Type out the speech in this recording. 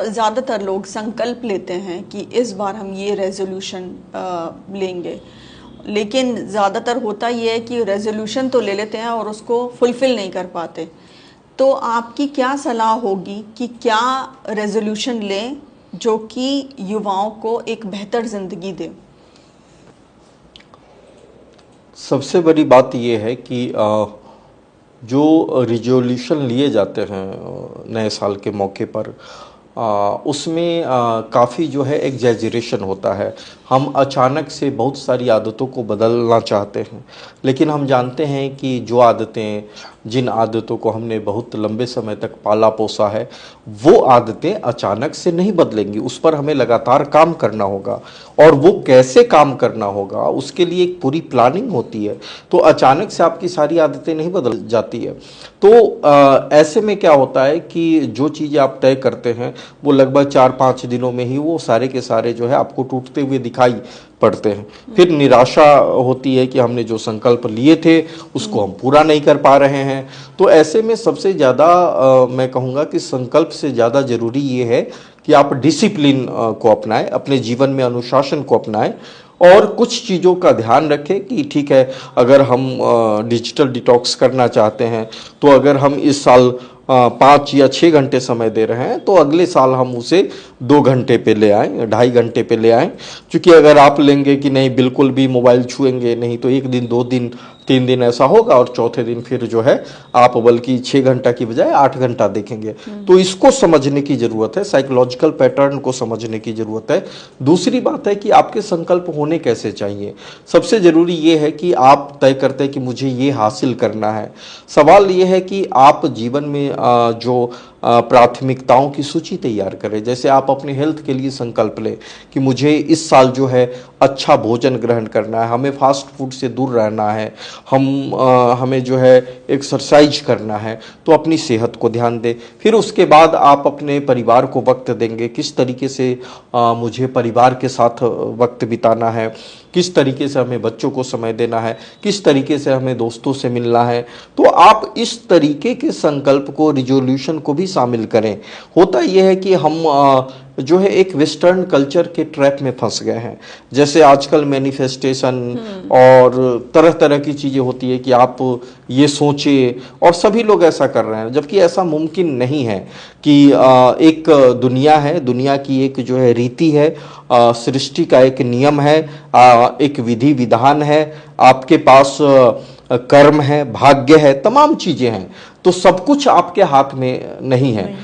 ज़्यादातर लोग संकल्प लेते हैं कि इस बार हम ये रेजोल्यूशन लेंगे, लेकिन ज़्यादातर होता ये है कि रेजोल्यूशन तो ले लेते हैं और उसको फुलफ़िल नहीं कर पाते। तो आपकी क्या सलाह होगी कि क्या रेजोल्यूशन लें जो कि युवाओं को एक बेहतर ज़िंदगी दे? सबसे बड़ी बात ये है कि जो रिजोल्यूशन लिए जाते हैं नए साल के मौके पर, उसमें काफ़ी जो है एग्जैजरेशन होता है। हम अचानक से बहुत सारी आदतों को बदलना चाहते हैं, लेकिन हम जानते हैं कि जो आदतें, जिन आदतों को हमने बहुत लंबे समय तक पाला पोसा है, वो आदतें अचानक से नहीं बदलेंगी। उस पर हमें लगातार काम करना होगा, और वो कैसे काम करना होगा उसके लिए एक पूरी प्लानिंग होती है। तो अचानक से आपकी सारी आदतें नहीं बदल जाती है। तो ऐसे में क्या होता है कि जो चीज़ें आप तय करते हैं वो लगभग 4-5 दिनों में ही वो सारे के सारे जो है आपको टूटते हुए दिखाई पड़ते हैं। फिर निराशा होती है कि हमने जो संकल्प लिए थे उसको हम पूरा नहीं कर पा रहे हैं। तो ऐसे में सबसे ज़्यादा मैं कहूँगा कि संकल्प से ज़्यादा ज़रूरी ये है कि आप डिसिप्लिन को अपनाएं, अपने जीवन में अनुशासन को अपनाएं, और कुछ चीज़ों का ध्यान रखें कि ठीक है, अगर हम डिजिटल डिटॉक्स करना चाहते हैं तो अगर हम इस साल 5 या 6 घंटे समय दे रहे हैं तो अगले साल हम उसे 2 घंटे पे ले आएँ, 2.5 घंटे पे ले आएँ। क्योंकि अगर आप लेंगे कि नहीं बिल्कुल भी मोबाइल छुएंगे नहीं, तो 1 दिन, 2 दिन, 3 दिन ऐसा होगा, और चौथे दिन फिर जो है आप बल्कि 6 घंटा की बजाय 8 घंटा देखेंगे। तो इसको समझने की ज़रूरत है, साइकोलॉजिकल पैटर्न को समझने की ज़रूरत है। दूसरी बात है कि आपके संकल्प होने कैसे चाहिए। सबसे ज़रूरी ये है कि आप तय करते हैं कि मुझे ये हासिल करना है। सवाल ये है कि आप जीवन में जो प्राथमिकताओं की सूची तैयार करें। जैसे आप अपने हेल्थ के लिए संकल्प लें कि मुझे इस साल जो है अच्छा भोजन ग्रहण करना है, हमें फास्ट फूड से दूर रहना है, हमें जो है एक्सरसाइज करना है, तो अपनी सेहत को ध्यान दें। फिर उसके बाद आप अपने परिवार को वक्त देंगे, किस तरीके से मुझे परिवार के साथ वक्त बिताना है, किस तरीके से हमें बच्चों को समय देना है, किस तरीके से हमें दोस्तों से मिलना है। तो आप इस तरीके के संकल्प को, रिजोल्यूशन को भी शामिल करें। होता यह है कि हम जो है एक वेस्टर्न कल्चर के ट्रैप में फंस गए हैं। जैसे आजकल मैनिफेस्टेशन और तरह तरह की चीज़ें होती है कि आप ये सोचिए, और सभी लोग ऐसा कर रहे हैं, जबकि ऐसा मुमकिन नहीं है। कि एक दुनिया है, दुनिया की एक जो है रीति है, सृष्टि का एक नियम है, एक विधि विधान है, आपके पास कर्म है, भाग्य है, तमाम चीज़ें हैं। तो सब कुछ आपके हाथ में नहीं है।